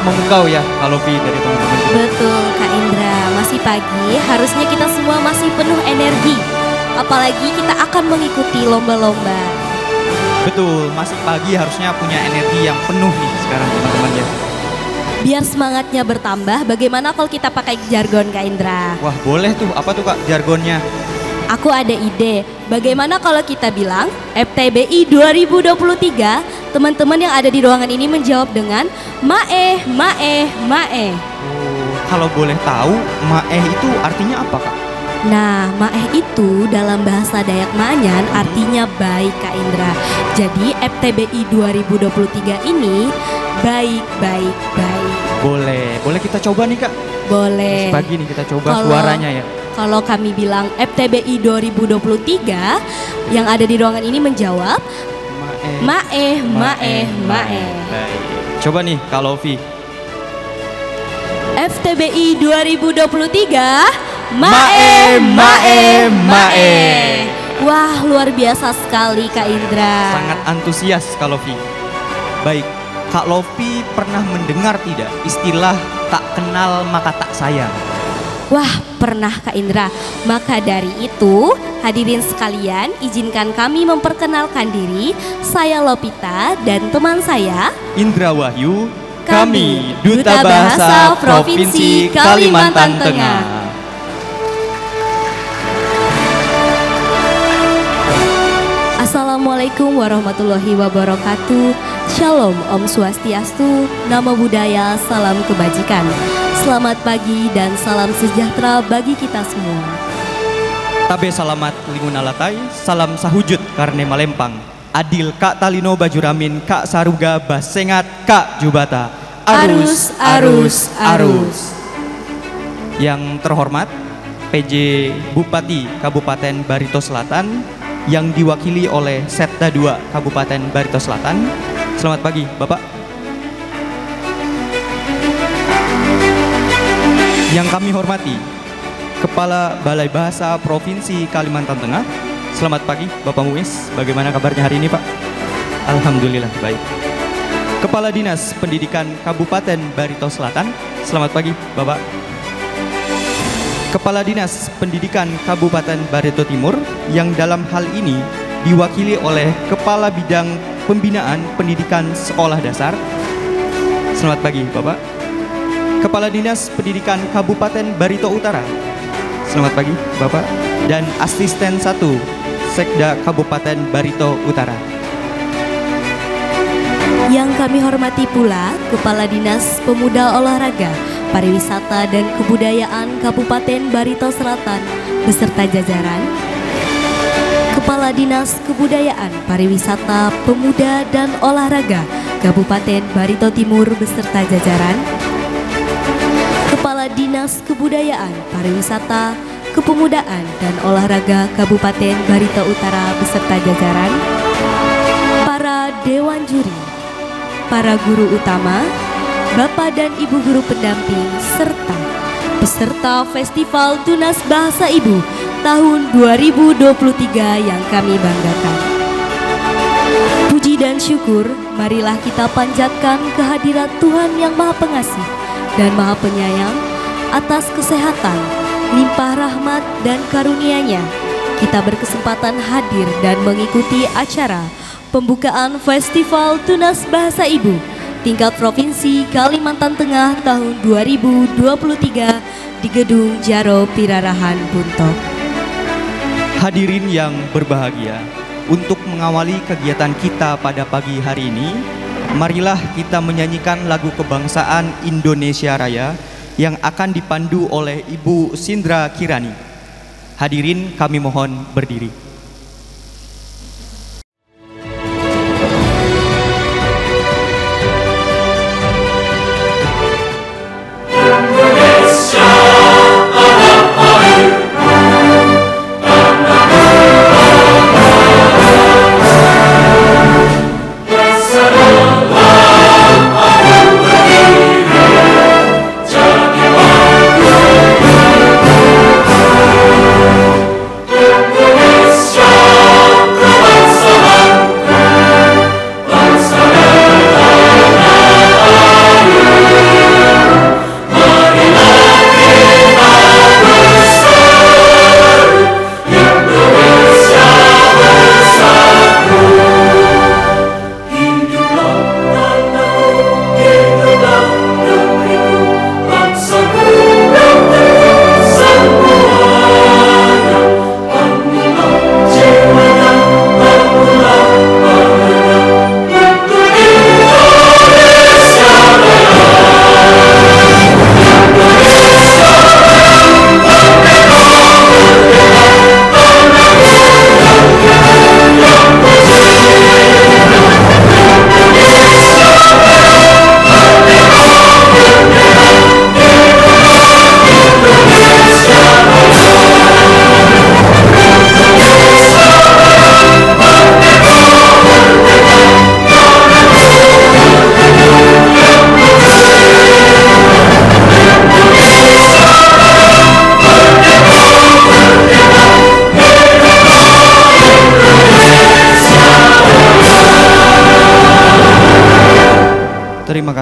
memukau ya kalau Fi dari teman-teman. Betul Kak Indra, masih pagi, harusnya kita semua masih penuh energi. Apalagi kita akan mengikuti lomba-lomba. Betul, masih pagi harusnya punya energi yang penuh nih sekarang teman-teman ya. Biar semangatnya bertambah, bagaimana kalau kita pakai jargon Kak Indra? Wah boleh tuh, apa tuh Kak jargonnya? Aku ada ide, bagaimana kalau kita bilang FTBI 2023, teman-teman yang ada di ruangan ini menjawab dengan Mae, Mae, Mae. Oh, kalau boleh tahu, Mae itu artinya apa Kak? Nah, Mae itu dalam bahasa Dayak Maanyan artinya baik Kak Indra. Jadi FTBI 2023 ini baik, baik, baik. Boleh kita coba nih Kak. Boleh. Pagi nih kita coba suaranya ya. Kalau kami bilang FTBI 2023, yang ada di ruangan ini menjawab Mae, Mae, Mae. Baik. Coba nih kalau Vi. FTBI 2023 Mae, Mae, Mae. Wah, luar biasa sekali Kak Indra. Sangat antusias Kak Lofi. Baik, Kak Lofi pernah mendengar tidak istilah tak kenal maka tak sayang? Wah, pernah Kak Indra. Maka dari itu, hadirin sekalian, izinkan kami memperkenalkan diri. Saya Lopita dan teman saya Indra Wahyu. Kami Duta Bahasa Provinsi Kalimantan Tengah. Assalamualaikum warahmatullahi wabarakatuh. Shalom, Om Swastiastu, Namo Buddhaya, salam kebajikan. Selamat pagi dan salam sejahtera bagi kita semua. Tabe salamat lingunalatai, salam sahujud karne malempang. Adil Kak Talino Bajuramin, Kak Saruga Basengat, Kak Jubata. Arus, arus, arus. Yang terhormat PJ Bupati Kabupaten Barito Selatan yang diwakili oleh Setda 2 Kabupaten Barito Selatan. Selamat pagi Bapak. Yang kami hormati Kepala Balai Bahasa Provinsi Kalimantan Tengah. Selamat pagi Bapak Muiz, bagaimana kabarnya hari ini Pak? Alhamdulillah baik. Kepala Dinas Pendidikan Kabupaten Barito Selatan. Selamat pagi Bapak. Kepala Dinas Pendidikan Kabupaten Barito Timur yang dalam hal ini diwakili oleh Kepala Bidang Pembinaan Pendidikan Sekolah Dasar. Selamat pagi Bapak. Kepala Dinas Pendidikan Kabupaten Barito Utara. Selamat pagi Bapak. Dan Asisten 1 Sekda Kabupaten Barito Utara. Yang kami hormati pula Kepala Dinas Pemuda Olahraga, Pariwisata dan Kebudayaan Kabupaten Barito Selatan beserta jajaran. Kepala Dinas Kebudayaan, Pariwisata, Pemuda dan Olahraga Kabupaten Barito Timur beserta jajaran. Kepala Dinas Kebudayaan, Pariwisata, Kepemudaan dan Olahraga Kabupaten Barito Utara beserta jajaran. Para Dewan Juri, para guru utama, Bapak dan Ibu guru pendamping, serta peserta Festival Tunas Bahasa Ibu tahun 2023 yang kami banggakan. Puji dan syukur, marilah kita panjatkan kehadirat Tuhan yang Maha Pengasih dan Maha Penyayang atas kesehatan, limpah rahmat dan karunia-Nya. Kita berkesempatan hadir dan mengikuti acara pembukaan Festival Tunas Bahasa Ibu tingkat Provinsi Kalimantan Tengah tahun 2023 di Gedung Jaro Pirarahan Buntok. Hadirin yang berbahagia, untuk mengawali kegiatan kita pada pagi hari ini, marilah kita menyanyikan lagu kebangsaan Indonesia Raya yang akan dipandu oleh Ibu Sindra Kirani. Hadirin kami mohon berdiri.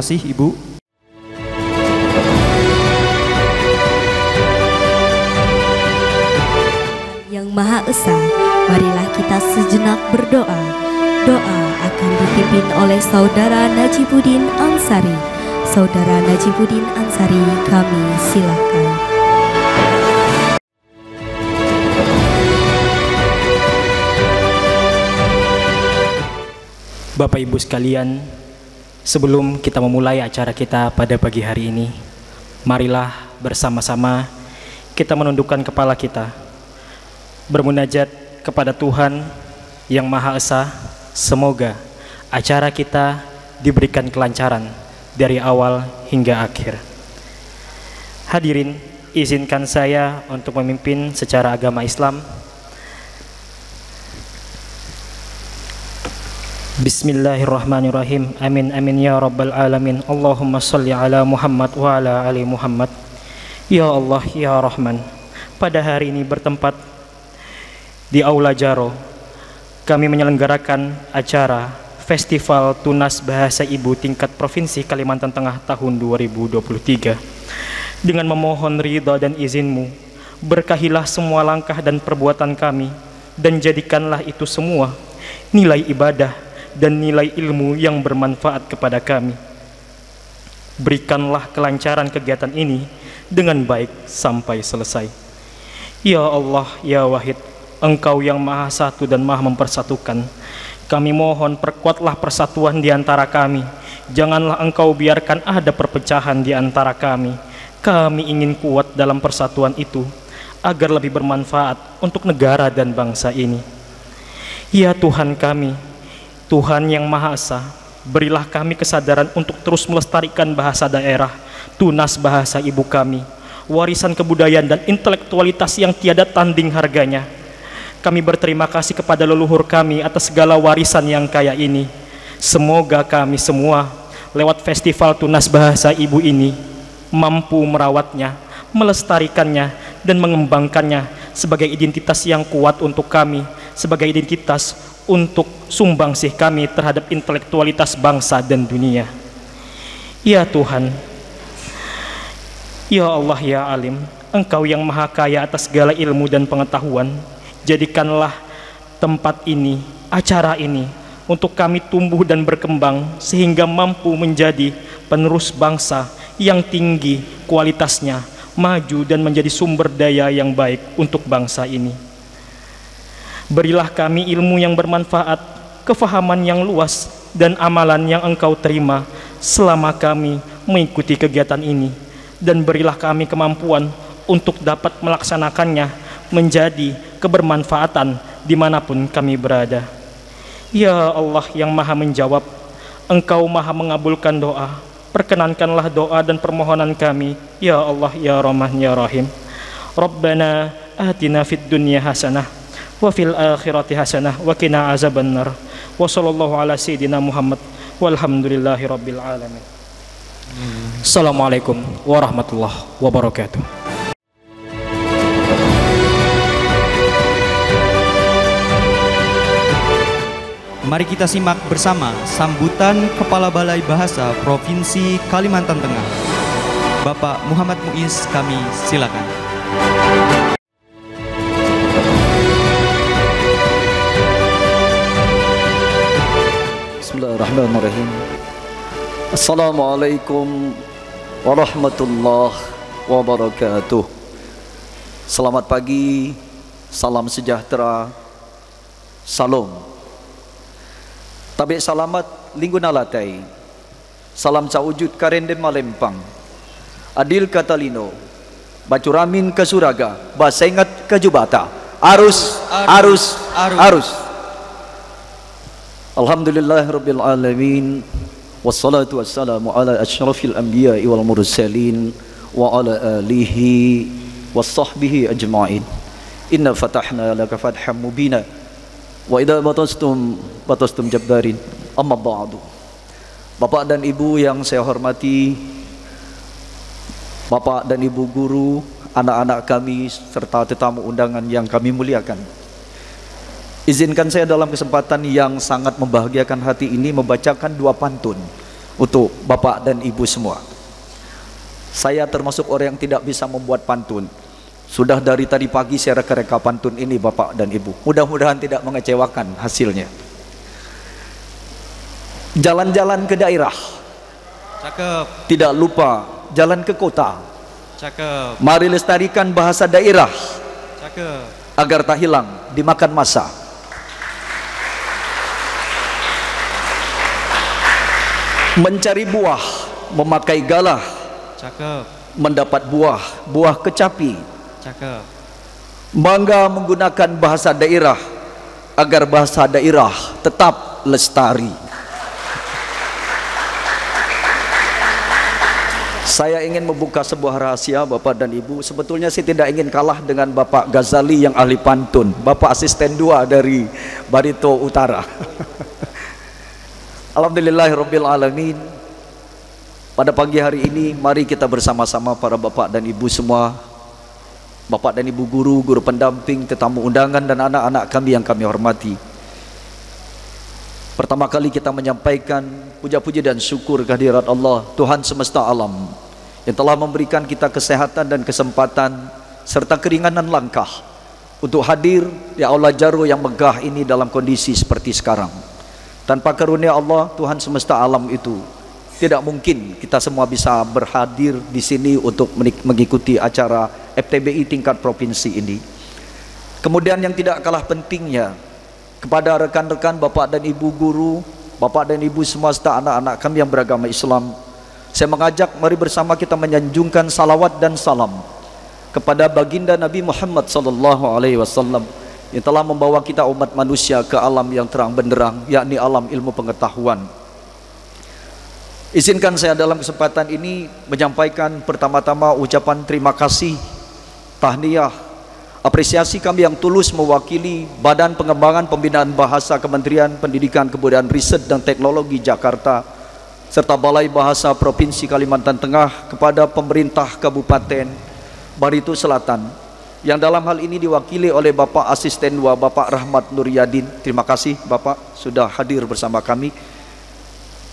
kasih Ibu. Yang Maha Esa, marilah kita sejenak berdoa. Doa akan dipimpin oleh Saudara Najibuddin Ansari. Saudara Najibuddin Ansari, kami silakan. Bapak Ibu sekalian, sebelum kita memulai acara kita pada pagi hari ini, marilah bersama-sama kita menundukkan kepala kita, bermunajat kepada Tuhan yang Maha Esa. Semoga acara kita diberikan kelancaran dari awal hingga akhir. Hadirin, izinkan saya untuk memimpin secara agama Islam. Bismillahirrahmanirrahim. Amin amin ya rabbal alamin. Allahumma salli ala Muhammad wa ala ali Muhammad. Ya Allah ya Rahman, pada hari ini bertempat di Aula Jaro, kami menyelenggarakan acara Festival Tunas Bahasa Ibu tingkat Provinsi Kalimantan Tengah tahun 2023. Dengan memohon ridha dan izin-Mu, berkahilah semua langkah dan perbuatan kami, dan jadikanlah itu semua nilai ibadah dan nilai ilmu yang bermanfaat kepada kami. Berikanlah kelancaran kegiatan ini dengan baik sampai selesai. Ya Allah, ya Wahid, Engkau yang Maha Satu dan Maha Mempersatukan, kami mohon perkuatlah persatuan di antara kami. Janganlah Engkau biarkan ada perpecahan di antara kami. Kami ingin kuat dalam persatuan itu, agar lebih bermanfaat untuk negara dan bangsa ini. Ya Tuhan kami, Tuhan yang Maha Esa, berilah kami kesadaran untuk terus melestarikan bahasa daerah, tunas bahasa ibu kami, warisan kebudayaan dan intelektualitas yang tiada tanding harganya. Kami berterima kasih kepada leluhur kami atas segala warisan yang kaya ini. Semoga kami semua lewat festival tunas bahasa ibu ini mampu merawatnya, melestarikannya, dan mengembangkannya sebagai identitas yang kuat untuk kami, sebagai identitas untuk sumbangsih kami terhadap intelektualitas bangsa dan dunia. Ya Tuhan, ya Allah, ya Alim, Engkau yang Maha Kaya atas segala ilmu dan pengetahuan, jadikanlah tempat ini, acara ini, untuk kami tumbuh dan berkembang sehingga mampu menjadi penerus bangsa yang tinggi kualitasnya, maju dan menjadi sumber daya yang baik untuk bangsa ini. Berilah kami ilmu yang bermanfaat, kefahaman yang luas, dan amalan yang Engkau terima selama kami mengikuti kegiatan ini, dan berilah kami kemampuan untuk dapat melaksanakannya menjadi kebermanfaatan dimanapun kami berada. Ya Allah yang Maha Menjawab, Engkau Maha Mengabulkan doa. Perkenankanlah doa dan permohonan kami, ya Allah ya Rahman ya Rahim. Rabbana atina fid dunya hasanah wa fil akhirati hasanah wa qina azabannar. Wa sallallahu ala sayyidina Muhammad walhamdulillahi rabbil alamin. Assalamualaikum warahmatullahi wabarakatuh. Mari kita simak bersama sambutan Kepala Balai Bahasa Provinsi Kalimantan Tengah, Bapak Muhammad Muiz. Kami silakan. Bismillahirrahmanirrahim. Assalamualaikum warahmatullahi wabarakatuh. Selamat pagi, salam sejahtera, salam. Tabe salamat linggu nalatai. Salam saujud karendem Malempang. Adil Katalino. Bacuramin ke Suraga. Basengat ke Jubata. Arus, arus, arus. Alhamdulillahirabbil alamin. Wassalatu wassalamu ala asyrafil anbiya'i wal mursalin wa ala alihi wassahbihi ajma'in. Inna fatahna laka fatham mubina. Wa idza batastum jabbarin. Amma ba'du. Bapak dan Ibu yang saya hormati, Bapak dan Ibu guru, anak-anak kami serta tetamu undangan yang kami muliakan. Izinkan saya dalam kesempatan yang sangat membahagiakan hati ini membacakan dua pantun untuk Bapak dan Ibu semua. Saya termasuk orang yang tidak bisa membuat pantun. Sudah dari tadi pagi saya reka-reka pantun ini Bapak dan Ibu. Mudah-mudahan tidak mengecewakan hasilnya. Jalan-jalan ke daerah. Cakep. Tidak lupa jalan ke kota. Cakep. Mari lestarikan bahasa daerah Cakep. agar tak hilang dimakan masa. Mencari buah, memakai galah, Cakep. mendapat buah, buah kecapi. Cakep. Bangga menggunakan bahasa daerah agar bahasa daerah tetap lestari. Saya ingin membuka sebuah rahasia Bapak dan Ibu. Sebetulnya saya tidak ingin kalah dengan Bapak Ghazali yang ahli pantun, Bapak asisten 2 dari Barito Utara. Alhamdulillahirabbil alamin. Pada pagi hari ini mari kita bersama-sama para Bapak dan Ibu semua, Bapak dan Ibu guru, guru pendamping, tetamu undangan dan anak-anak kami yang kami hormati. Pertama kali kita menyampaikan puja-puji dan syukur kehadirat Allah Tuhan semesta alam yang telah memberikan kita kesehatan dan kesempatan serta keringanan langkah untuk hadir di Aula Jaru yang megah ini dalam kondisi seperti sekarang. Tanpa karunia Allah Tuhan semesta alam itu tidak mungkin kita semua bisa berhadir di sini untuk mengikuti acara FTBI tingkat provinsi ini. Kemudian yang tidak kalah pentingnya, kepada rekan-rekan Bapak dan Ibu guru, Bapak dan Ibu semua serta anak-anak kami yang beragama Islam, saya mengajak mari bersama kita menyanjungkan salawat dan salam kepada baginda Nabi Muhammad SAW yang telah membawa kita umat manusia ke alam yang terang benderang, yakni alam ilmu pengetahuan. Izinkan saya dalam kesempatan ini menyampaikan pertama-tama ucapan terima kasih, tahniah, apresiasi kami yang tulus mewakili Badan Pengembangan Pembinaan Bahasa Kementerian Pendidikan Kebudayaan Riset dan Teknologi Jakarta serta Balai Bahasa Provinsi Kalimantan Tengah kepada pemerintah Kabupaten Barito Selatan yang dalam hal ini diwakili oleh Bapak Asisten 2 Bapak Rahmat Nuryadin. Terima kasih Bapak sudah hadir bersama kami.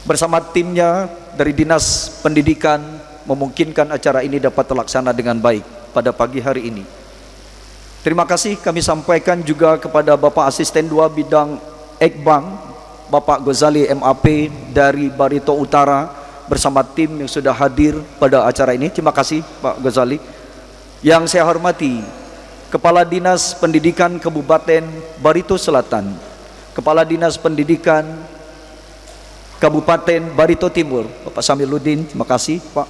Bersama timnya dari Dinas Pendidikan memungkinkan acara ini dapat terlaksana dengan baik pada pagi hari ini. Terima kasih kami sampaikan juga kepada Bapak Asisten 2 Bidang Ekbang, Bapak Ghazali MAP dari Barito Utara bersama tim yang sudah hadir pada acara ini. Terima kasih Pak Ghazali. Yang saya hormati Kepala Dinas Pendidikan Kabupaten Barito Selatan, Kepala Dinas Pendidikan Kabupaten Barito Timur, Bapak Samiluddin, terima kasih Pak.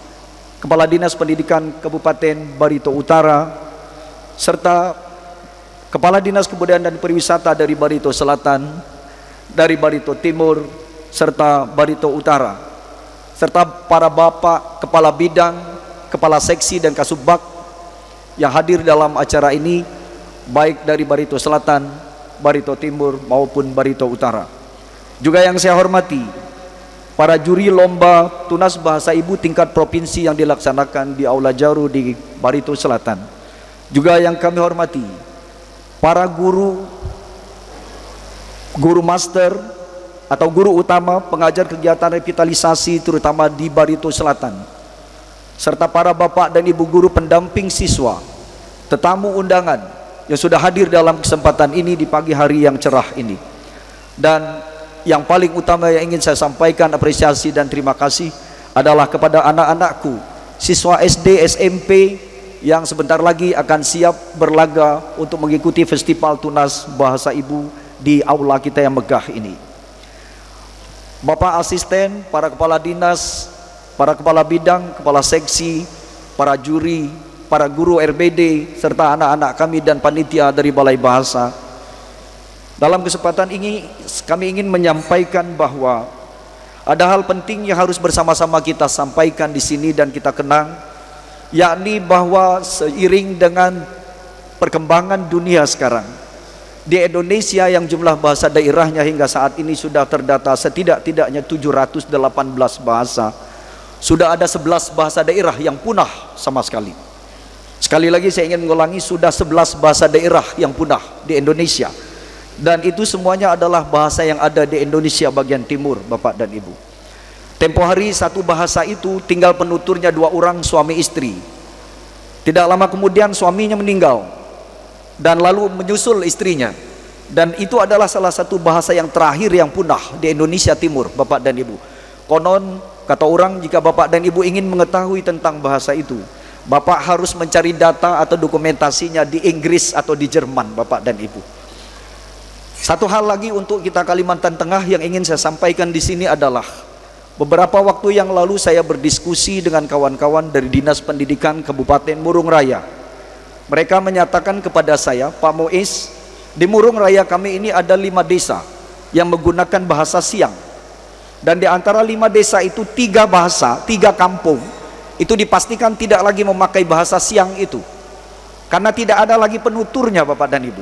Kepala Dinas Pendidikan Kabupaten Barito Utara, serta Kepala Dinas Kebudayaan dan Pariwisata dari Barito Selatan, dari Barito Timur, serta Barito Utara, serta para Bapak Kepala Bidang, Kepala Seksi dan Kasubag yang hadir dalam acara ini, baik dari Barito Selatan, Barito Timur maupun Barito Utara. Juga yang saya hormati para juri lomba tunas bahasa ibu tingkat provinsi yang dilaksanakan di Aula Jaru di Barito Selatan. Juga yang kami hormati para guru master atau guru utama pengajar kegiatan revitalisasi terutama di Barito Selatan, serta para bapak dan ibu guru pendamping siswa, tetamu undangan yang sudah hadir dalam kesempatan ini di pagi hari yang cerah ini. Dan yang paling utama yang ingin saya sampaikan apresiasi dan terima kasih adalah kepada anak-anakku, siswa SD, SMP yang sebentar lagi akan siap berlaga untuk mengikuti festival tunas bahasa ibu di aula kita yang megah ini. Bapak asisten, para kepala dinas, para kepala bidang, kepala seksi, para juri, para guru RBD, serta anak-anak kami dan panitia dari Balai Bahasa. Dalam kesempatan ini kami ingin menyampaikan bahwa ada hal penting yang harus bersama-sama kita sampaikan di sini dan kita kenang, yakni bahwa seiring dengan perkembangan dunia sekarang, di Indonesia yang jumlah bahasa daerahnya hingga saat ini sudah terdata setidak-tidaknya 718 bahasa, sudah ada 11 bahasa daerah yang punah sama sekali. Sekali lagi saya ingin mengulangi, sudah 11 bahasa daerah yang punah di Indonesia. Dan itu semuanya adalah bahasa yang ada di Indonesia bagian timur, Bapak dan Ibu. Tempo hari satu bahasa itu tinggal penuturnya 2 orang suami istri. Tidak lama kemudian suaminya meninggal dan lalu menyusul istrinya. Dan itu adalah salah satu bahasa yang terakhir yang punah di Indonesia Timur, Bapak dan Ibu. Konon kata orang, jika Bapak dan Ibu ingin mengetahui tentang bahasa itu, Bapak harus mencari data atau dokumentasinya di Inggris atau di Jerman, Bapak dan Ibu. Satu hal lagi untuk kita Kalimantan Tengah yang ingin saya sampaikan di sini adalah beberapa waktu yang lalu saya berdiskusi dengan kawan-kawan dari Dinas Pendidikan Kabupaten Murung Raya. Mereka menyatakan kepada saya, Pak Muiz, di Murung Raya kami ini ada 5 desa yang menggunakan bahasa Siang. Dan di antara 5 desa itu 3 bahasa, 3 kampung itu dipastikan tidak lagi memakai bahasa Siang itu, karena tidak ada lagi penuturnya, Bapak dan Ibu.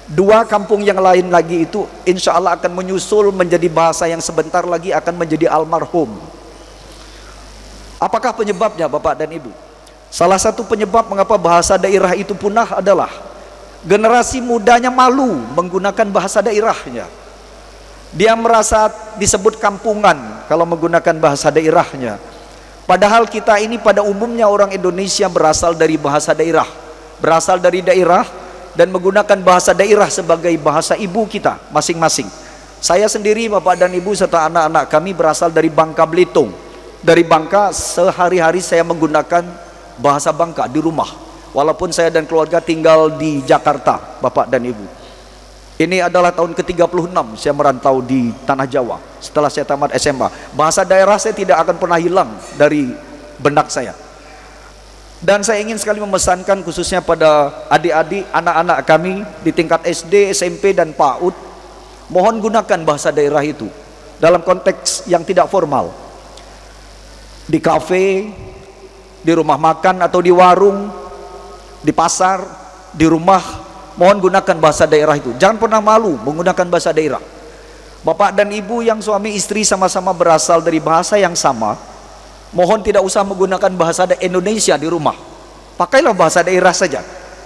2 kampung yang lain lagi itu insya Allah akan menyusul menjadi bahasa yang sebentar lagi akan menjadi almarhum. Apakah penyebabnya, Bapak dan Ibu? Salah satu penyebab mengapa bahasa daerah itu punah adalah generasi mudanya malu menggunakan bahasa daerahnya. Dia merasa disebut kampungan kalau menggunakan bahasa daerahnya. Padahal kita ini pada umumnya orang Indonesia berasal dari bahasa daerah, berasal dari daerah dan menggunakan bahasa daerah sebagai bahasa ibu kita masing-masing. Saya sendiri, Bapak dan Ibu, serta anak-anak kami berasal dari Bangka Belitung. Dari Bangka sehari-hari saya menggunakan bahasa Bangka di rumah, walaupun saya dan keluarga tinggal di Jakarta, Bapak dan Ibu. Ini adalah tahun ke-36 saya merantau di Tanah Jawa setelah saya tamat SMA. Bahasa daerah saya tidak akan pernah hilang dari benak saya. Dan saya ingin sekali memesankan khususnya pada adik-adik, anak-anak kami di tingkat SD, SMP dan PAUD, mohon gunakan bahasa daerah itu dalam konteks yang tidak formal. Di kafe, di rumah makan atau di warung, di pasar, di rumah, mohon gunakan bahasa daerah itu. Jangan pernah malu menggunakan bahasa daerah. Bapak dan Ibu yang suami istri sama-sama berasal dari bahasa yang sama, mohon tidak usah menggunakan bahasa Indonesia di rumah. Pakailah bahasa daerah saja.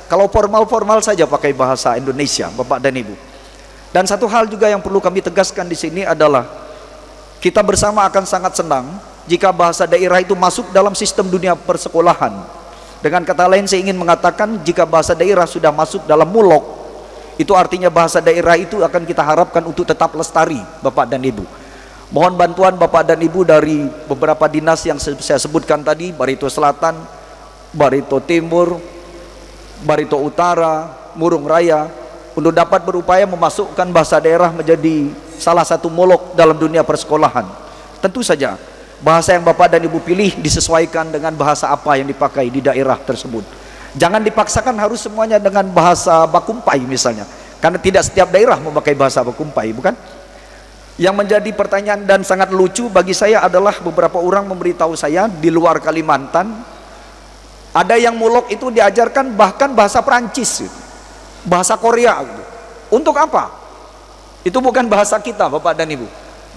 Kalau formal-formal saja pakai bahasa Indonesia, Bapak dan Ibu. Dan satu hal juga yang perlu kami tegaskan di sini adalah kita bersama akan sangat senang jika bahasa daerah itu masuk dalam sistem dunia persekolahan. Dengan kata lain saya ingin mengatakan, jika bahasa daerah sudah masuk dalam mulok, itu artinya bahasa daerah itu akan kita harapkan untuk tetap lestari, Bapak dan Ibu. Mohon bantuan Bapak dan Ibu dari beberapa dinas yang saya sebutkan tadi, Barito Selatan, Barito Timur, Barito Utara, Murung Raya, untuk dapat berupaya memasukkan bahasa daerah menjadi salah satu mulok dalam dunia persekolahan. Tentu saja bahasa yang Bapak dan Ibu pilih disesuaikan dengan bahasa apa yang dipakai di daerah tersebut. Jangan dipaksakan harus semuanya dengan bahasa Bakumpai misalnya, karena tidak setiap daerah memakai bahasa Bakumpai, bukan? Yang menjadi pertanyaan dan sangat lucu bagi saya adalah beberapa orang memberitahu saya di luar Kalimantan ada yang mulok itu diajarkan bahkan bahasa Perancis, bahasa Korea gitu. Untuk apa? Itu bukan bahasa kita, Bapak dan Ibu.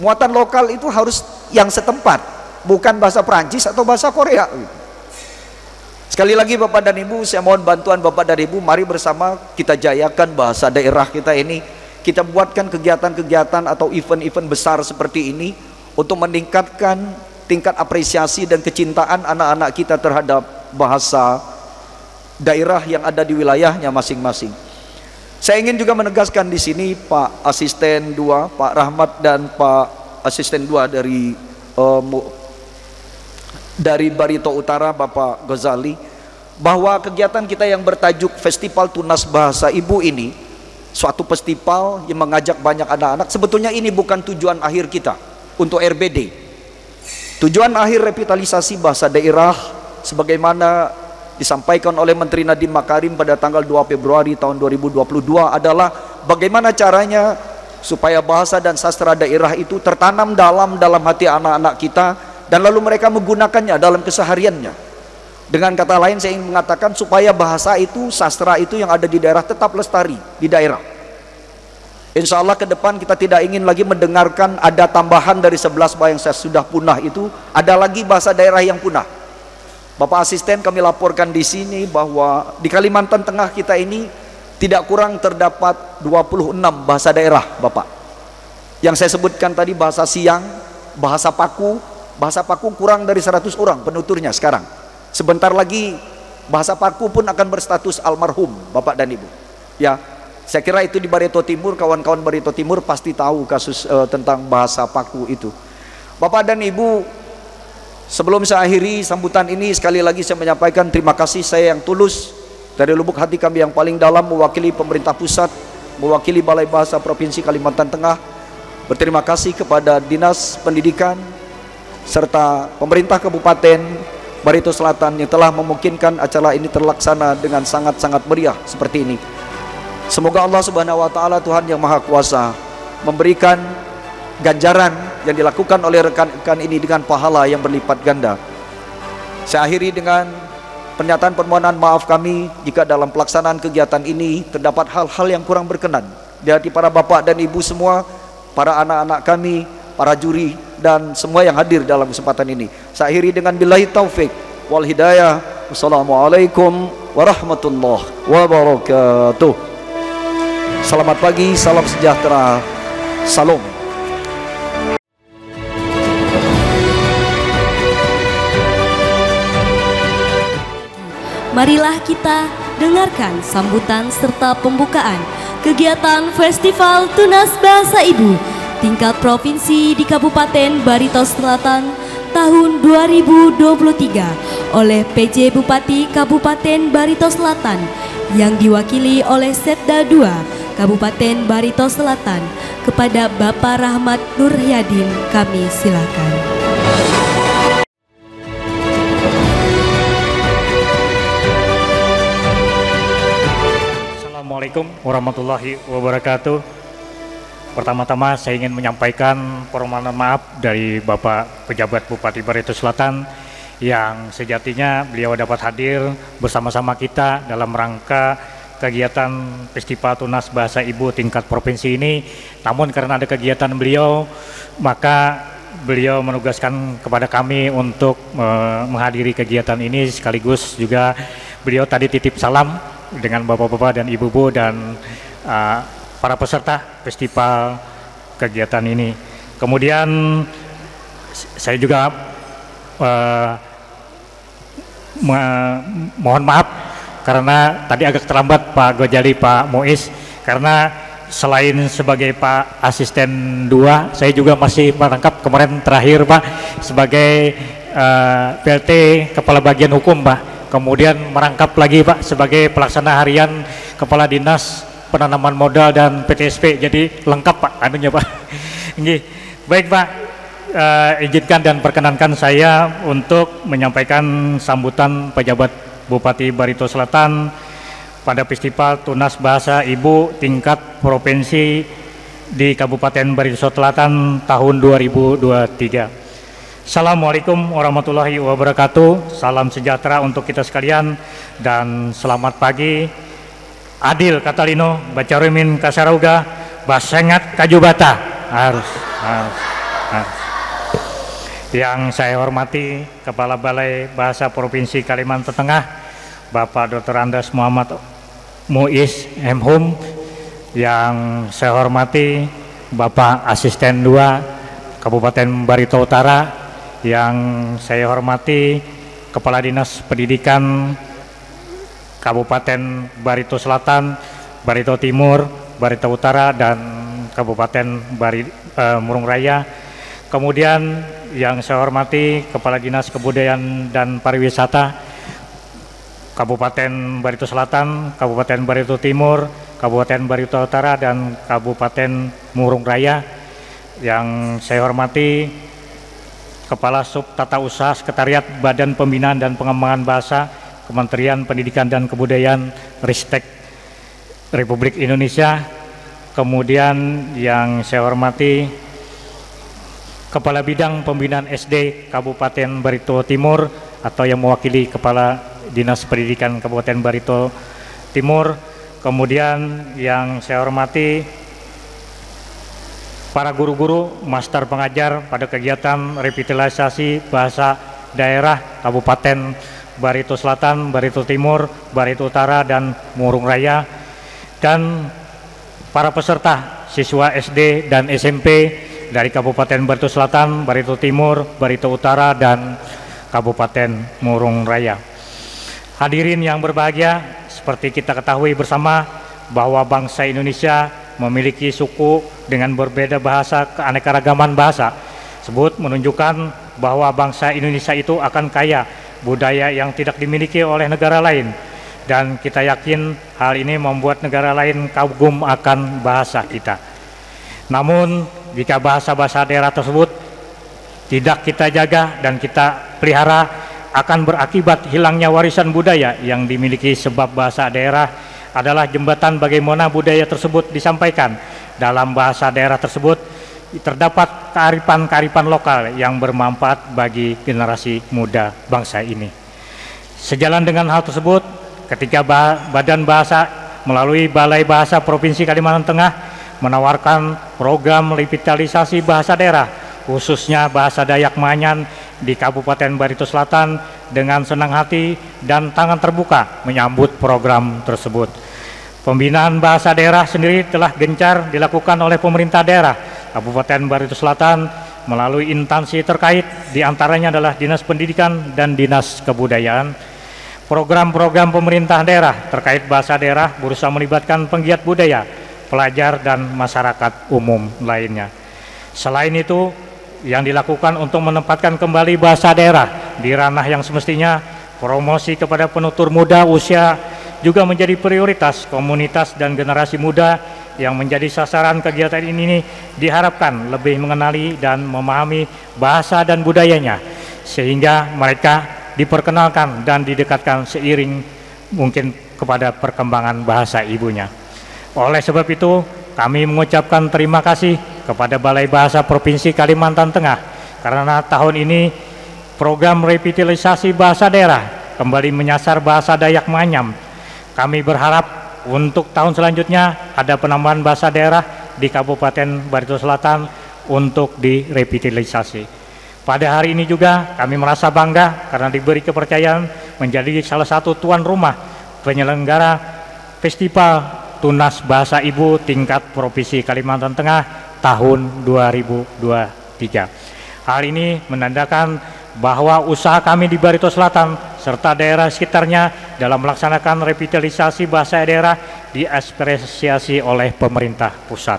Muatan lokal itu harus yang setempat, bukan bahasa Perancis atau bahasa Korea. Sekali lagi Bapak dan Ibu, saya mohon bantuan Bapak dan Ibu, mari bersama kita jayakan bahasa daerah kita ini. Kita buatkan kegiatan-kegiatan atau event-event besar seperti ini untuk meningkatkan tingkat apresiasi dan kecintaan anak-anak kita terhadap bahasa daerah yang ada di wilayahnya masing-masing. Saya ingin juga menegaskan di sini Pak Asisten 2, Pak Rahmat dan Pak Asisten 2 dari Barito Utara, Bapak Ghazali, bahwa kegiatan kita yang bertajuk Festival Tunas Bahasa Ibu ini suatu festival yang mengajak banyak anak-anak. Sebetulnya ini bukan tujuan akhir kita untuk RBD. Tujuan akhir revitalisasi bahasa daerah sebagaimana disampaikan oleh Menteri Nadiem Makarim pada tanggal 2 Februari tahun 2022 adalah bagaimana caranya supaya bahasa dan sastra daerah itu tertanam dalam hati anak-anak kita dan lalu mereka menggunakannya dalam kesehariannya. Dengan kata lain saya ingin mengatakan supaya bahasa itu, sastra itu yang ada di daerah tetap lestari di daerah. Insya Allah ke depan kita tidak ingin lagi mendengarkan ada tambahan dari 11 bahasa yang sudah punah itu, ada lagi bahasa daerah yang punah. Bapak Asisten, kami laporkan di sini bahwa di Kalimantan Tengah kita ini tidak kurang terdapat 26 bahasa daerah, Bapak. Yang saya sebutkan tadi bahasa Siang, bahasa Paku, Bahasa Paku kurang dari 100 orang penuturnya sekarang. Sebentar lagi Bahasa Paku pun akan berstatus almarhum Bapak dan Ibu. Ya, saya kira itu di Barito Timur, kawan-kawan Barito Timur pasti tahu kasus tentang Bahasa Paku itu. Bapak dan Ibu, sebelum saya akhiri sambutan ini, sekali lagi saya menyampaikan terima kasih saya yang tulus dari lubuk hati kami yang paling dalam, mewakili pemerintah pusat, mewakili Balai Bahasa Provinsi Kalimantan Tengah. Berterima kasih kepada Dinas Pendidikan serta pemerintah Kabupaten Barito Selatan yang telah memungkinkan acara ini terlaksana dengan sangat-sangat meriah seperti ini. Semoga Allah Subhanahu wa taala, Tuhan yang Maha Kuasa, memberikan ganjaran yang dilakukan oleh rekan-rekan ini dengan pahala yang berlipat ganda. Saya akhiri dengan pernyataan permohonan maaf kami jika dalam pelaksanaan kegiatan ini terdapat hal-hal yang kurang berkenan di hati para bapak dan ibu semua, para anak-anak kami, para juri, dan semua yang hadir dalam kesempatan ini. Saya akhiri dengan billahi taufik wal hidayah. Wassalamualaikum warahmatullahi wabarakatuh. Selamat pagi, salam sejahtera, salam. Marilah kita dengarkan sambutan serta pembukaan kegiatan Festival Tunas Bahasa Ibu tingkat provinsi di Kabupaten Barito Selatan tahun 2023 oleh PJ Bupati Kabupaten Barito Selatan yang diwakili oleh Setda 2 Kabupaten Barito Selatan. Kepada Bapak Rahmat Nurhyadin kami silakan. Assalamualaikum warahmatullahi wabarakatuh. Pertama-tama saya ingin menyampaikan permohonan maaf dari Bapak Pejabat Bupati Barito Selatan yang sejatinya beliau dapat hadir bersama-sama kita dalam rangka kegiatan Festival Tunas Bahasa Ibu tingkat provinsi ini. Namun karena ada kegiatan beliau, maka beliau menugaskan kepada kami untuk menghadiri kegiatan ini, sekaligus juga beliau tadi titip salam dengan bapak-bapak dan ibu-ibu dan para peserta festival kegiatan ini. Kemudian saya juga mohon maaf karena tadi agak terlambat Pak Gojali, Pak Muiz, karena selain sebagai Pak Asisten 2, saya juga masih merangkap kemarin terakhir Pak sebagai PLT Kepala Bagian Hukum Pak. Kemudian merangkap lagi Pak sebagai pelaksana harian Kepala Dinas Penanaman Modal dan PTSP, jadi lengkap Pak anunya Pak. Baik Pak, izinkan dan perkenankan saya untuk menyampaikan sambutan pejabat Bupati Barito Selatan pada Festival Tunas Bahasa Ibu tingkat provinsi di Kabupaten Barito Selatan tahun 2023. Assalamualaikum warahmatullahi wabarakatuh. Salam sejahtera untuk kita sekalian dan selamat pagi. Adil Katalino Bacarumin Kasarauga Basengat Kajubata harus. Yang saya hormati Kepala Balai Bahasa Provinsi Kalimantan Tengah Bapak Dr. Andes Muhammad Muiz MHum. Yang saya hormati Bapak Asisten 2 Kabupaten Barito Utara. Yang saya hormati Kepala Dinas Pendidikan Kabupaten Barito Selatan, Barito Timur, Barito Utara, dan Kabupaten Murung Raya. Kemudian yang saya hormati Kepala Dinas Kebudayaan dan Pariwisata Kabupaten Barito Selatan, Kabupaten Barito Timur, Kabupaten Barito Utara, dan Kabupaten Murung Raya. Yang saya hormati Kepala Sub Tata Usaha Sekretariat Badan Pembinaan dan Pengembangan Bahasa Kementerian Pendidikan dan Kebudayaan Ristek Republik Indonesia. Kemudian yang saya hormati Kepala Bidang Pembinaan SD Kabupaten Barito Timur atau yang mewakili Kepala Dinas Pendidikan Kabupaten Barito Timur. Kemudian yang saya hormati para guru-guru, master pengajar pada kegiatan revitalisasi bahasa daerah Kabupaten Barito Selatan, Barito Timur, Barito Utara, dan Murung Raya, dan para peserta siswa SD dan SMP dari Kabupaten Barito Selatan, Barito Timur, Barito Utara, dan Kabupaten Murung Raya. Hadirin yang berbahagia, seperti kita ketahui bersama bahwa bangsa Indonesia memiliki suku dengan berbeda bahasa, keanekaragaman bahasa. Tersebut menunjukkan bahwa bangsa Indonesia itu akan kaya budaya yang tidak dimiliki oleh negara lain. Dan kita yakin hal ini membuat negara lain kagum akan bahasa kita. Namun jika bahasa-bahasa daerah tersebut tidak kita jaga dan kita pelihara, akan berakibat hilangnya warisan budaya yang dimiliki, sebab bahasa daerah adalah jembatan bagaimana budaya tersebut disampaikan. Dalam bahasa daerah tersebut terdapat kearifan-kearifan lokal yang bermanfaat bagi generasi muda bangsa ini. Sejalan dengan hal tersebut, ketika Badan Bahasa melalui Balai Bahasa Provinsi Kalimantan Tengah menawarkan program revitalisasi bahasa daerah, khususnya bahasa Dayak Manyan di Kabupaten Barito Selatan, dengan senang hati dan tangan terbuka menyambut program tersebut. Pembinaan bahasa daerah sendiri telah gencar dilakukan oleh pemerintah daerah Kabupaten Barito Selatan melalui instansi terkait, diantaranya adalah Dinas Pendidikan dan Dinas Kebudayaan. Program-program pemerintah daerah terkait bahasa daerah berusaha melibatkan penggiat budaya, pelajar, dan masyarakat umum lainnya. Selain itu, yang dilakukan untuk menempatkan kembali bahasa daerah di ranah yang semestinya, promosi kepada penutur muda usia juga menjadi prioritas komunitas dan generasi muda yang menjadi sasaran kegiatan ini diharapkan lebih mengenali dan memahami bahasa dan budayanya, sehingga mereka diperkenalkan dan didekatkan seiring mungkin kepada perkembangan bahasa ibunya. Oleh sebab itu, kami mengucapkan terima kasih kepada Balai Bahasa Provinsi Kalimantan Tengah karena tahun ini program revitalisasi bahasa daerah kembali menyasar bahasa Dayak Manyam. Kami berharap untuk tahun selanjutnya ada penambahan bahasa daerah di Kabupaten Barito Selatan untuk direvitalisasi. Pada hari ini juga kami merasa bangga karena diberi kepercayaan menjadi salah satu tuan rumah penyelenggara Festival Tunas Bahasa Ibu tingkat Provinsi Kalimantan Tengah tahun 2023. Hal ini menandakan bahwa usaha kami di Barito Selatan serta daerah sekitarnya dalam melaksanakan revitalisasi bahasa daerah diapresiasi oleh pemerintah pusat.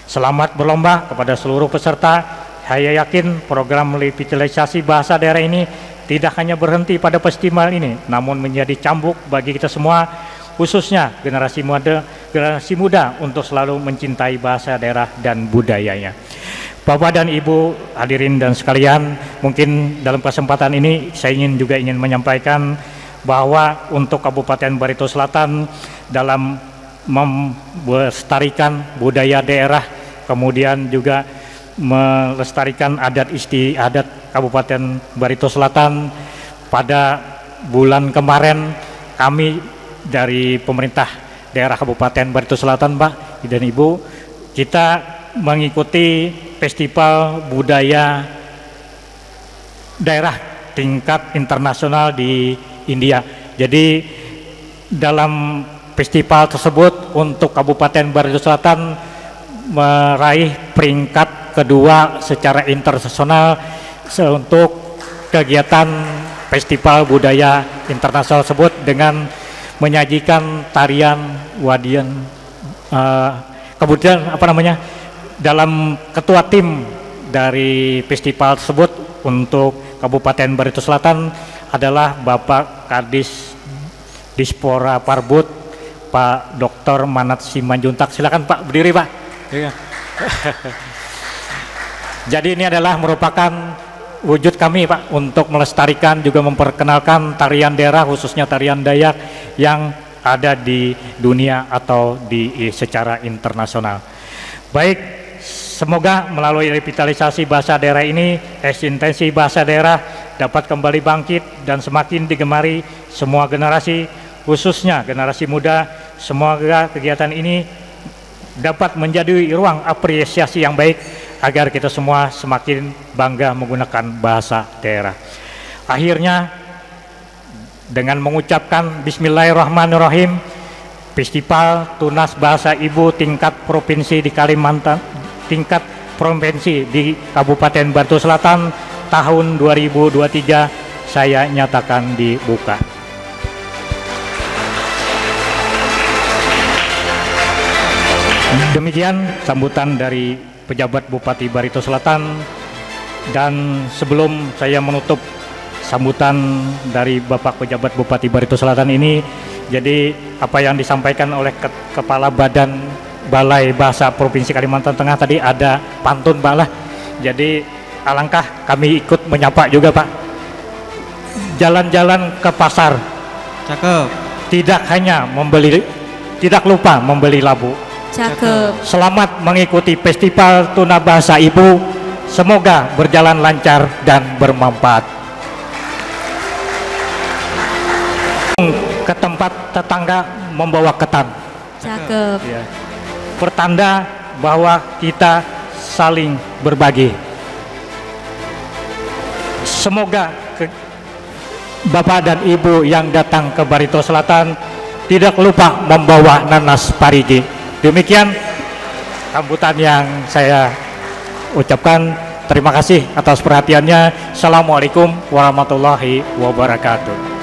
Selamat berlomba kepada seluruh peserta. Saya yakin program revitalisasi bahasa daerah ini tidak hanya berhenti pada festival ini, namun menjadi cambuk bagi kita semua, khususnya generasi muda untuk selalu mencintai bahasa daerah dan budayanya. Bapak dan Ibu hadirin dan sekalian, mungkin dalam kesempatan ini saya ingin menyampaikan bahwa untuk Kabupaten Barito Selatan dalam melestarikan budaya daerah, kemudian juga melestarikan adat istiadat Kabupaten Barito Selatan, pada bulan kemarin kami dari pemerintah daerah Kabupaten Barito Selatan, Pak dan Ibu, kita mengikuti festival budaya daerah tingkat internasional di India. Jadi dalam festival tersebut untuk Kabupaten Barito Selatan meraih peringkat kedua secara internasional untuk kegiatan festival budaya internasional tersebut dengan menyajikan tarian wadian, kemudian dalam ketua tim dari festival tersebut untuk Kabupaten Barito Selatan adalah Bapak Kadis Dispora Parbud, Pak Dr. Manat Simanjuntak. Silakan Pak, berdiri Pak. Jadi ini adalah merupakan wujud kami Pak untuk melestarikan juga memperkenalkan tarian daerah, khususnya tarian Dayak yang ada di dunia atau secara internasional. Baik, semoga melalui revitalisasi bahasa daerah ini, eksistensi bahasa daerah dapat kembali bangkit dan semakin digemari semua generasi, khususnya generasi muda. Semoga kegiatan ini dapat menjadi ruang apresiasi yang baik agar kita semua semakin bangga menggunakan bahasa daerah. Akhirnya, dengan mengucapkan Bismillahirrahmanirrahim, Festival Tunas Bahasa Ibu tingkat provinsi di Kalimantan, tingkat provinsi di Kabupaten Barito Selatan tahun 2023 saya nyatakan dibuka. Demikian sambutan dari pejabat Bupati Barito Selatan, dan sebelum saya menutup sambutan dari Bapak pejabat Bupati Barito Selatan ini, jadi apa yang disampaikan oleh Kepala Badan Balai Bahasa Provinsi Kalimantan Tengah tadi ada pantun Pak lah. Jadi alangkah kami ikut menyapa juga Pak. Jalan-jalan ke pasar. Cakep. Tidak lupa membeli labu. Cakep. Selamat mengikuti Festival Tuna Bahasa Ibu. Semoga berjalan lancar dan bermanfaat. Ke tempat tetangga membawa ketan. Cakep. Ya. Pertanda bahwa kita saling berbagi. Semoga Bapak dan Ibu yang datang ke Barito Selatan tidak lupa membawa nanas parigi. Demikian sambutan yang saya ucapkan. Terima kasih atas perhatiannya. Assalamualaikum warahmatullahi wabarakatuh.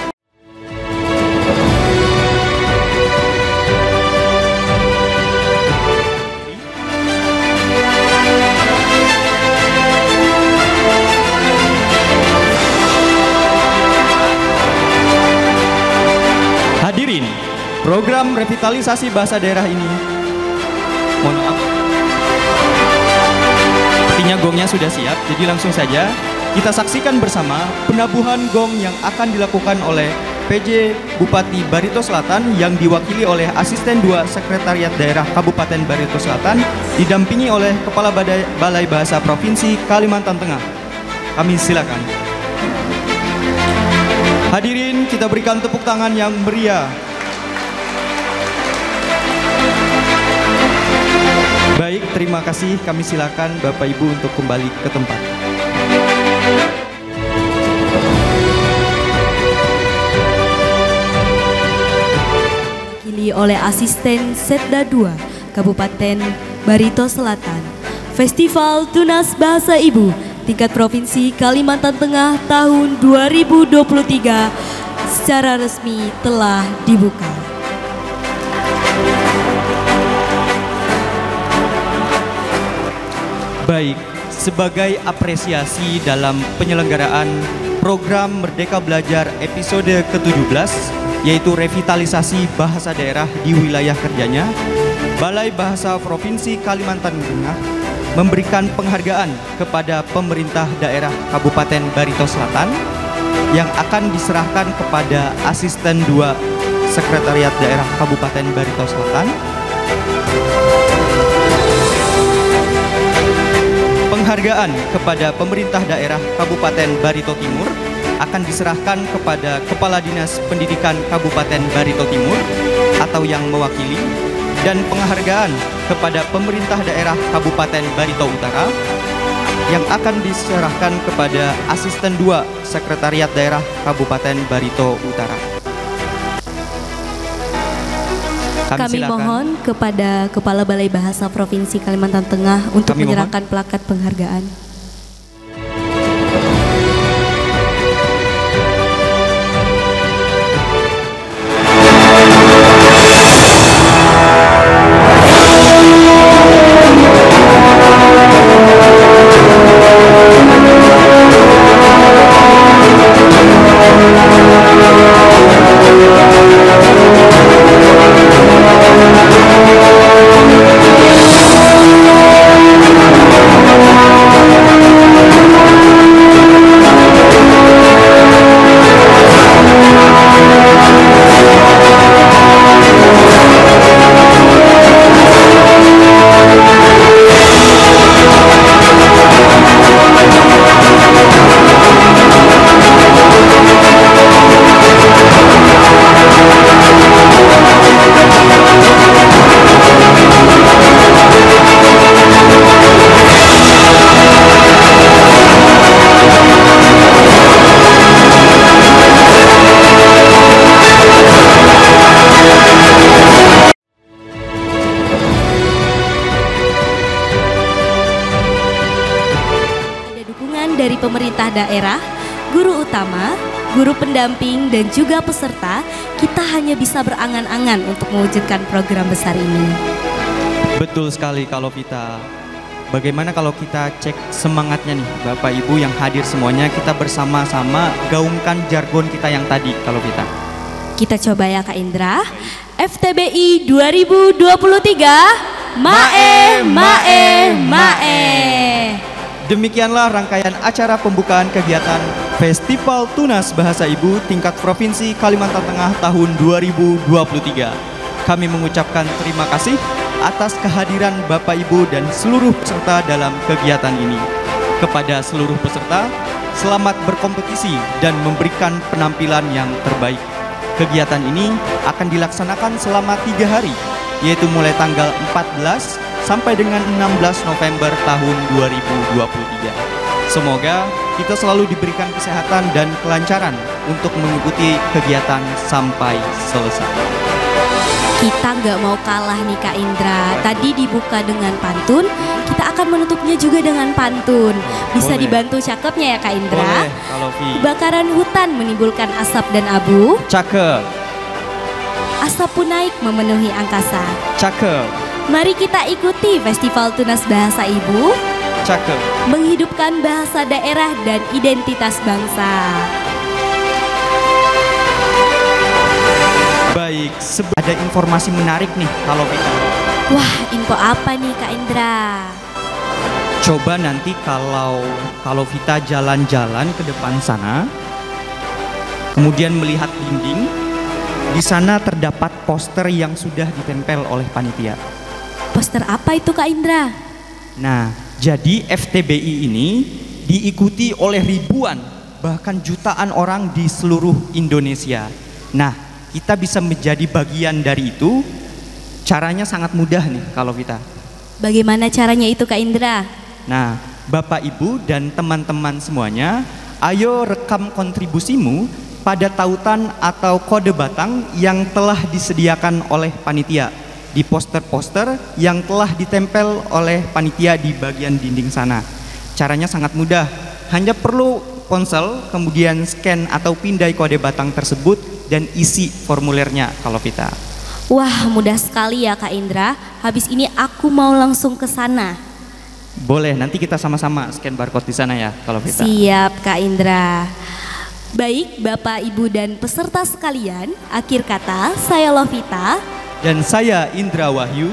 Hadirin, program revitalisasi bahasa daerah ini, mohon maaf, sepertinya gongnya sudah siap, jadi langsung saja kita saksikan bersama penabuhan gong yang akan dilakukan oleh PJ Bupati Barito Selatan yang diwakili oleh Asisten 2 Sekretariat Daerah Kabupaten Barito Selatan, didampingi oleh Kepala Balai Bahasa Provinsi Kalimantan Tengah. Kami silakan. Hadirin, kita berikan tepuk tangan yang meriah. Baik, terima kasih. Kami silakan Bapak Ibu untuk kembali ke tempat. Diwakili oleh Asisten Setda 2 Kabupaten Barito Selatan. Festival Tunas Bahasa Ibu tingkat Provinsi Kalimantan Tengah tahun 2023 secara resmi telah dibuka. Baik, sebagai apresiasi dalam penyelenggaraan program Merdeka Belajar episode ke-17, yaitu revitalisasi bahasa daerah di wilayah kerjanya, Balai Bahasa Provinsi Kalimantan Tengah memberikan penghargaan kepada pemerintah daerah Kabupaten Barito Selatan yang akan diserahkan kepada Asisten 2 Sekretariat Daerah Kabupaten Barito Selatan. Penghargaan kepada pemerintah daerah Kabupaten Barito Timur akan diserahkan kepada Kepala Dinas Pendidikan Kabupaten Barito Timur atau yang mewakili, dan penghargaan kepada pemerintah daerah Kabupaten Barito Utara yang akan diserahkan kepada Asisten 2 Sekretariat Daerah Kabupaten Barito Utara. Kami mohon kepada Kepala Balai Bahasa Provinsi Kalimantan Tengah untuk menyerahkan plakat penghargaan. pemerintah daerah, guru utama, guru pendamping, dan juga peserta, kita hanya bisa berangan-angan untuk mewujudkan program besar ini. Betul sekali kalau kita. Bagaimana kalau kita cek semangatnya nih Bapak Ibu yang hadir semuanya, kita bersama-sama gaungkan jargon kita yang tadi kalau kita. Kita coba ya Kak Indra. FTBI 2023, Mae, Mae, Mae. Demikianlah rangkaian acara pembukaan kegiatan Festival Tunas Bahasa Ibu tingkat Provinsi Kalimantan Tengah tahun 2023. Kami mengucapkan terima kasih atas kehadiran Bapak Ibu dan seluruh peserta dalam kegiatan ini. Kepada seluruh peserta, selamat berkompetisi dan memberikan penampilan yang terbaik. Kegiatan ini akan dilaksanakan selama 3 hari, yaitu mulai tanggal 14 sampai dengan 16 November tahun 2023. Semoga kita selalu diberikan kesehatan dan kelancaran untuk mengikuti kegiatan sampai selesai. Kita nggak mau kalah nih Kak Indra. Tadi dibuka dengan pantun, kita akan menutupnya juga dengan pantun. Bisa Boleh. dibantu cakepnya ya Kak Indra. Boleh, kalau Vi. Kebakaran hutan menimbulkan asap dan abu. Cakep, Asap pun naik memenuhi angkasa. cakep, Mari kita ikuti Festival Tunas Bahasa Ibu, cakep. menghidupkan bahasa daerah dan identitas bangsa. Baik, ada informasi menarik nih kalau kita. Wah, info apa nih Kak Indra? Coba nanti kalau Vita jalan-jalan ke depan sana, kemudian melihat dinding, di sana terdapat poster yang sudah ditempel oleh panitia. Poster apa itu Kak Indra? Nah, jadi FTBI ini diikuti oleh ribuan, bahkan jutaan orang di seluruh Indonesia. Nah, kita bisa menjadi bagian dari itu. Caranya sangat mudah nih kalau Vita. Bagaimana caranya itu Kak Indra? Nah, Bapak Ibu dan teman-teman semuanya, ayo rekam kontribusimu pada tautan atau kode batang yang telah disediakan oleh panitia di poster-poster yang telah ditempel oleh panitia di bagian dinding sana. Caranya sangat mudah, hanya perlu ponsel, kemudian scan atau pindai kode batang tersebut dan isi formulirnya kalau Vita. Wah, mudah sekali ya Kak Indra. Habis ini aku mau langsung ke sana. Boleh, nanti kita sama-sama scan barcode di sana ya kalau Vita. Siap Kak Indra. Baik Bapak, Ibu dan peserta sekalian, akhir kata saya Lovita. Dan saya Indra Wahyu.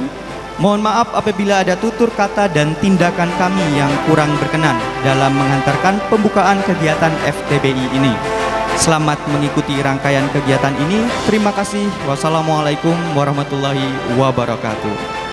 Mohon maaf apabila ada tutur kata dan tindakan kami yang kurang berkenan dalam menghantarkan pembukaan kegiatan FTBI ini. Selamat mengikuti rangkaian kegiatan ini. Terima kasih. Wassalamualaikum warahmatullahi wabarakatuh.